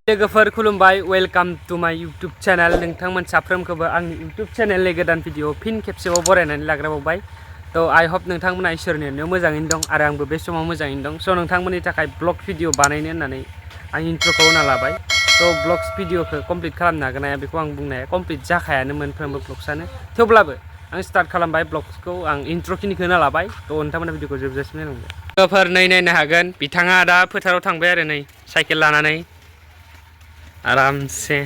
लोगोफोर खुलुमबाय welcome to माय यूट्यूब चैनल नोंथांमोन साफ्रोमखौबो आंनि यूट्यूब चैनलनि गोदान भिडिअ फिन खेबसेबाव बरायनानै लाग्रोबावबाय तो आई होप नोंथांमोना इसोरनि अननायाव मोजाङैनो दं आरो आंबो बे समाव मोजाङैनो दं सो नोंथांमोननि थाखाय ब्लग भिडिअ बानायनो होननानै आं इन्ट्रोखौ होना लाबाय तो ब्लग्स भिडिअखौ कमप्लिट खालामनो हागोन हाया बेखौ आं बुंनो हाया कमप्लिट जाखायानो मोनफ्रोमबो ब्लग्सआनो थेवब्लाबो आं स्टार्ट खालामबाय ब्लग्सखौ आं इन्ट्रोखिनिखौ होना लाबाय तो नोंथांमोना भिडिअखौ जोबजासिम नायलांदो लोगोफोर नै नायनो हागोन बिथाङा दा फोथाराव थांबाय आरो नै साइकेल लानानै आरामसे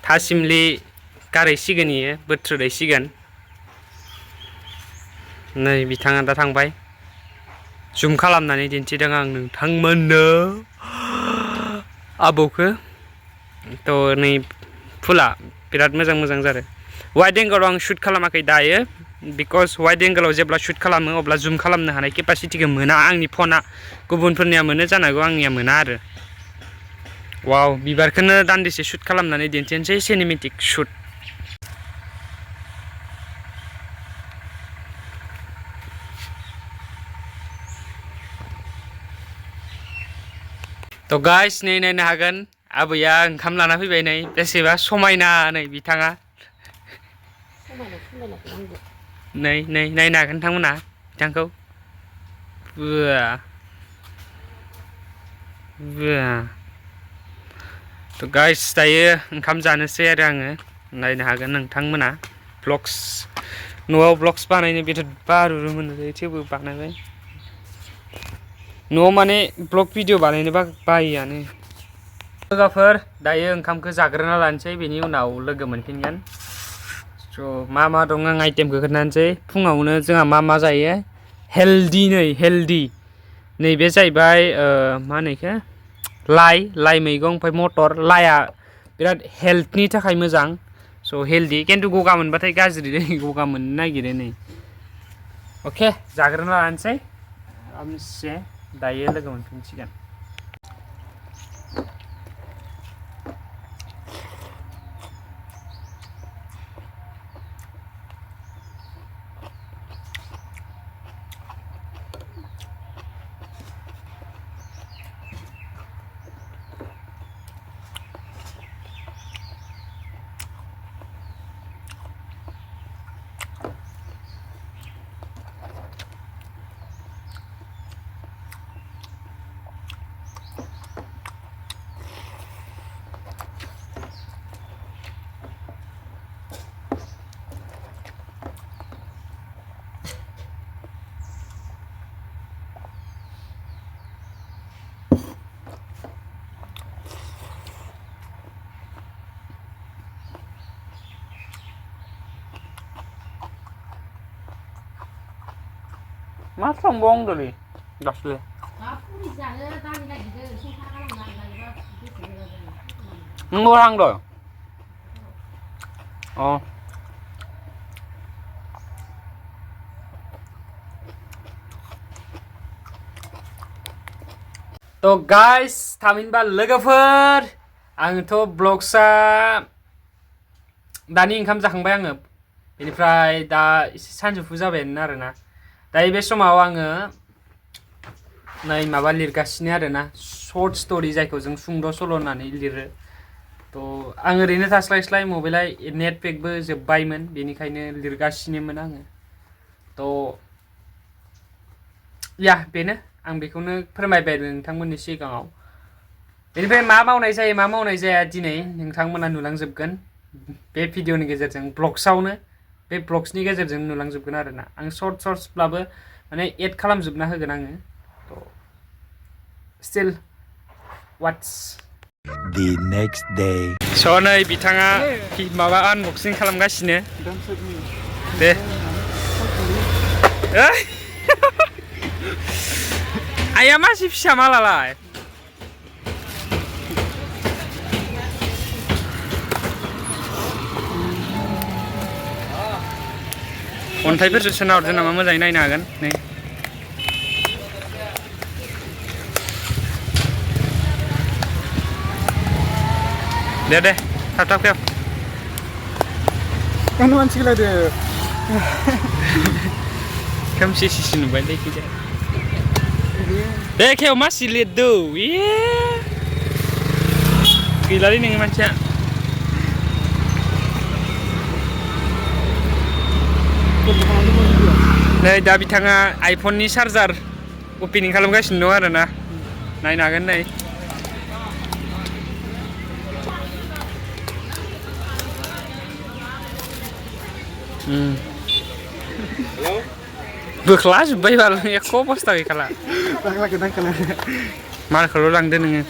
थासिमलि गारहैसिगोन इयो बोथ्रोदहैसिगोन नै बिथाङा दा थांबाय जुम खालामनानै दिन्थिदों आं नोंथांमोननो आबौखौ तो नै फुला बिराद मोजां मोजां जादों वाइड एंगलाव आं शुट खालामाखै दायो बिकज वाइड एंगलाव जेब्ला शुट खालामो अब्ला जुम खालामनो हानाय केपासिटिखौ मोना आंनि फना गुबुनफोरनिया मोनो जानांगौ आंनिया मोना आरो वाव बिबारखौनो दान्दिसे शुट खालामनानै दिन्थिनोसै सिनेमेटिक शुट तो गाइस नै नायनो हागोन आबैया ओंखाम लाना फैबाय नै बेसेबा समायना नै बिथाङा नै नै नायनो हागोन नोंथांमोना बिथांखौ तो गाइस दायो ओंखाम जानोसै आरो आङो नायनो हागोन नोंथांमोना ब्लग्स न'आव ब्लग्स बानायनो बिराद बारुरु मोनो थेवबो बानायबाय न'आव माने ब्लग भिडिअ बानायनो बायोआनो लोगोफोर दायो ओंखामखौ जाग्रोना लानोसै बेनि उनाव लोगो मोनफिनगोन स' मा दं आं आइटेमखौ खोन्थानोसै फुङावनो जोंहा मा जायो हेल्दि नैबे जाहैबाय मा होनो इखो लाइ मैगं ओमफ्राय मटर लाइआ बिराद हेल्थनि थाखाय मोजां स' हेल्दि खिन्थु गगा मोनबाथाय गाज्रि गगा मोननो नागिरो नै अके जाग्रोना लानोसै आरामसे दायो लोगो मोनफिनसिगोन मा संबावदोंलै दासो नोंबो थांदो अ तो गाइस थामहिनबा लोगोफोर आंथ' ब्लग्सआ दानि ओंखाम जाखांबाय आङो बेनिफ्राय दा एसे सानजौफु जाबायानो आरोना दायो बे समाव आङो नै माबा लिरगासिनो आरोना शर्ट स्ट'रि जायखौ जों सुंद' सल' होननानै लिरो तो आं ओरैनो थास्लायस्लाय मबाइला नेट पेकबो जोब्बायमोन बेनिखायनो लिरगासिनोमोन आङो तो या बेनो आं बेखौनो फोरमायबाय नोंथांमोननि सिगाङाव बेनिफ्राय मा मावनाय जाया दिनै नोंथांमोना नुलांजोबगोन बे भिडिअनि गेजेरजों ब्लग्सआवनो बे ब्लग्सनि गेजेरजों नुलांजोबगोन आरोना आं शर्ट्सब्लाबो माने एड खालामजोबना होगोन आङो तो स्टिल वाट्स The next day. स' नै बिथाङा माबा आनबक्सिं खालामगासिनो दे आइया मासि फिसा मालालाय अन्थाइफोरसो सोना हरदो नामा मोजाङै नायनो हागोन नै दे थाब फैयाव kan mancing lah dia खोमसि सिसि नुबाय जायखिजाया बे खेव मासि लिरदौ गैलालै नोङो मानसिया नै दा बिथाङा आइफननि चार्जार अपेनिं खालामगासिनो दं आरोना नायनो हागोन नै बोख्ला जोब्बाय बाल एख' अबस्था गैखाला मालखौल' लांदो नोङो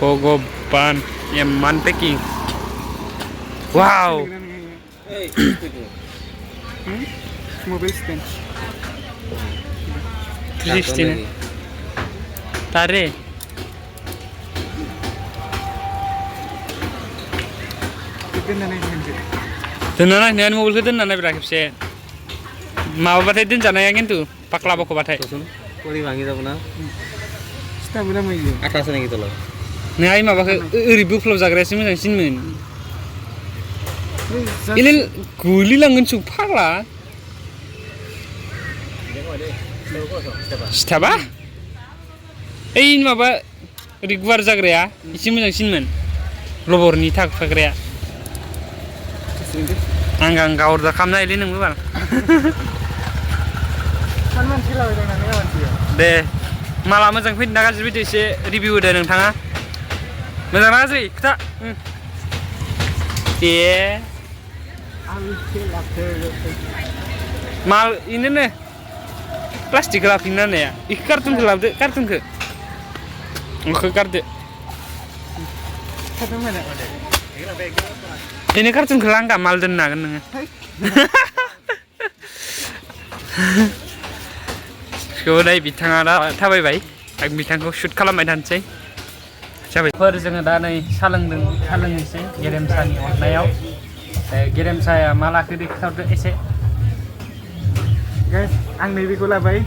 भगबान एमान पेकिं वाव मोबाइल स्टैंड 360 तारे दोनना नायनायानो मबाइलखौ दोनना नायब्रा खेबसे माबाबाथाय दोनजानाया खिन्थु पाक्ला बख'बाथाय परि भाङि যাব ना स्टाबुला मैयो आथासो नायखि तल नों आइ माबाखौ ओरै बोफ्लाव जाग्रायासो मोजांसिनमोन इले गोलैलांगोन सु फाग्ला सिथाबा ओइ माबा ओरै गुवार जाग्राया एसे मोजांसिनमोन लबरनि थाग्राया आं गावरदा खालामना होलै नोंबो बाल दे माला मोजां फैदों ना गाज्रि फैदों एसे रिभिउ होदो नोंथाङा मोजां ना गाज्रि खोथा माल इनोनो प्लास्टिकखौ लाफिनना होनाया इखौ कार्टुनखौ लाबोदो कार्टुनखौ इखौ गारदो ini kartun gelang gak mal dena kan nengah. Sudah bitang ada tabai bay, aku bitangku shoot kalau main dancing. Coba. Perjalanan dah nih salang sih, Geremsa nih online. Geremsa ya malah kiri kau tu ese. Guys, ang nabi ko lah bay.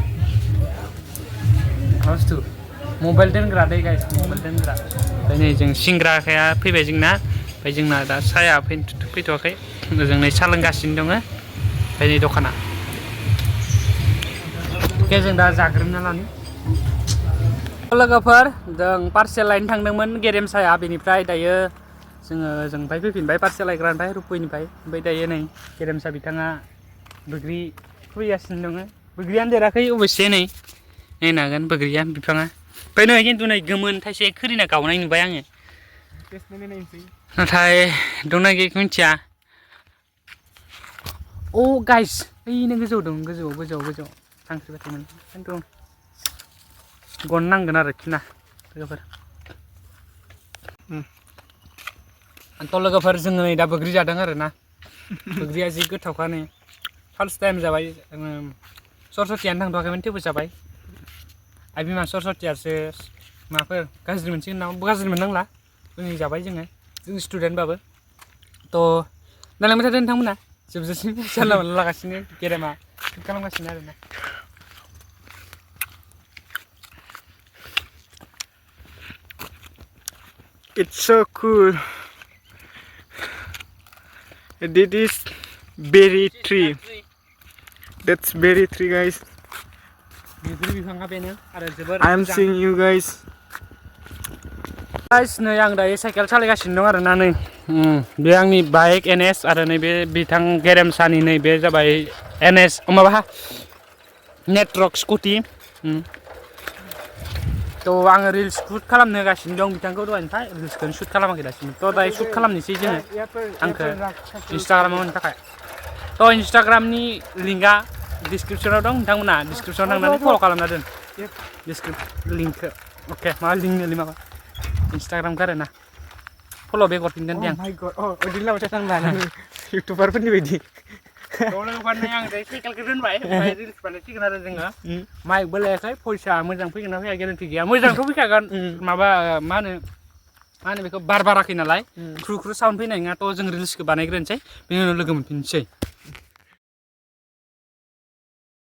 Harus tu. Mobile dan gerak deh guys, mobile dan gerak. Ini jeng singra kayak pribadi jengna. जोंना दा साया फैथ'वाखै जोंनो साहा लोंगासिनो दङ ओमफ्राय नै दखाना अके जों दा जाग्रोना लानो लोगोफोर जों पार्सेल लायनो थांदोंमोन गेरेमसाया बेनिफ्राय दायो जोङो जोंनिफ्राय फैफिनबाय पार्सेल लायग्रानिफ्राय रुपैनिफ्राय ओमफ्राय दायो नै गेरेमसा बिथाङा बैग्रि खुबैगासिनो दङ बैग्रियानो देराखै अबयसे नै नायनो हागोन बैग्रिया बिफाङा ओमफ्राय नै खिन्थु नै गोमोन थाइसे खोरिना गावनाय नुबाय आङो नाथाय दंना गैया मिथिया अ गाइस ओइनो गोजौ दं गोजौआव थांख्रिबाथायमोन खिन्थु गन नांगोन आरोखि ना लोगोफोर आंथ' लोगोफोर जोङो नै दा बैग्रि जादों आरोना बैग्रिया जि गोथावखानो फार्स्ट टाइम जाबाय सरसथियानो थांथ'वाखैमोन थेवबो जाबाय आइ बिमा सरसथियासो माबाफोर गाज्रि मोनसिगोन नामा गाज्रि मोननांला जोंनि जाबाय जोङो जों स्टुडेन्टबाबो थ' नालांबाय थादों नोंथांमोना जोबजासिम जानला मोनला लागासिनो गेरेमा फिट खालामगासिनो आरोना It's so cool. This is berry tree. That's berry tree, guys. I am seeing you guys. Guys, नै आं दायो साइकेल सालायगासिनो दं आरोना नै बे आंनि बाइक NS आरो नैबे बिथां गेरेमसानि नैबे जाबाय NS माबा नेटवर्क स्कुटि थ' आङो रिल्स शुट खालामनो होगासिनो दं बिथांखौ दहायनिफ्राय रिल्सखौनो शुट खालामाखै दासिम थ' दायो शुट खालामनोसै जोङो आंखौ इन्सटाग्रामाव होनो थाखाय थ' इन्सटाग्रामनि लिंकआ डिसक्रिपसनाव दं नोंथांमोना डिसक्रिपसनाव थांनानै फल' खालामना दोन लिंकखौ अके मा लिंक माबा Instagram karena follow back working dan yang. Oh my god, oh di lawan catang lah, YouTuber pun di. Kalau bukan yang dari cycle keren baik, dari sepanjang sih kena dengar. Mike boleh saya poisa, mungkin pergi kenapa ya garanti ya, mungkin tuh bisa kan, mana बेखौ बार बाराखै नालाय ख्रु ख्रु sound फैनाय नङा थ' जों रिल्सखौ बानायग्रोनोसै बेनि उनाव लोगो मोनफिनसै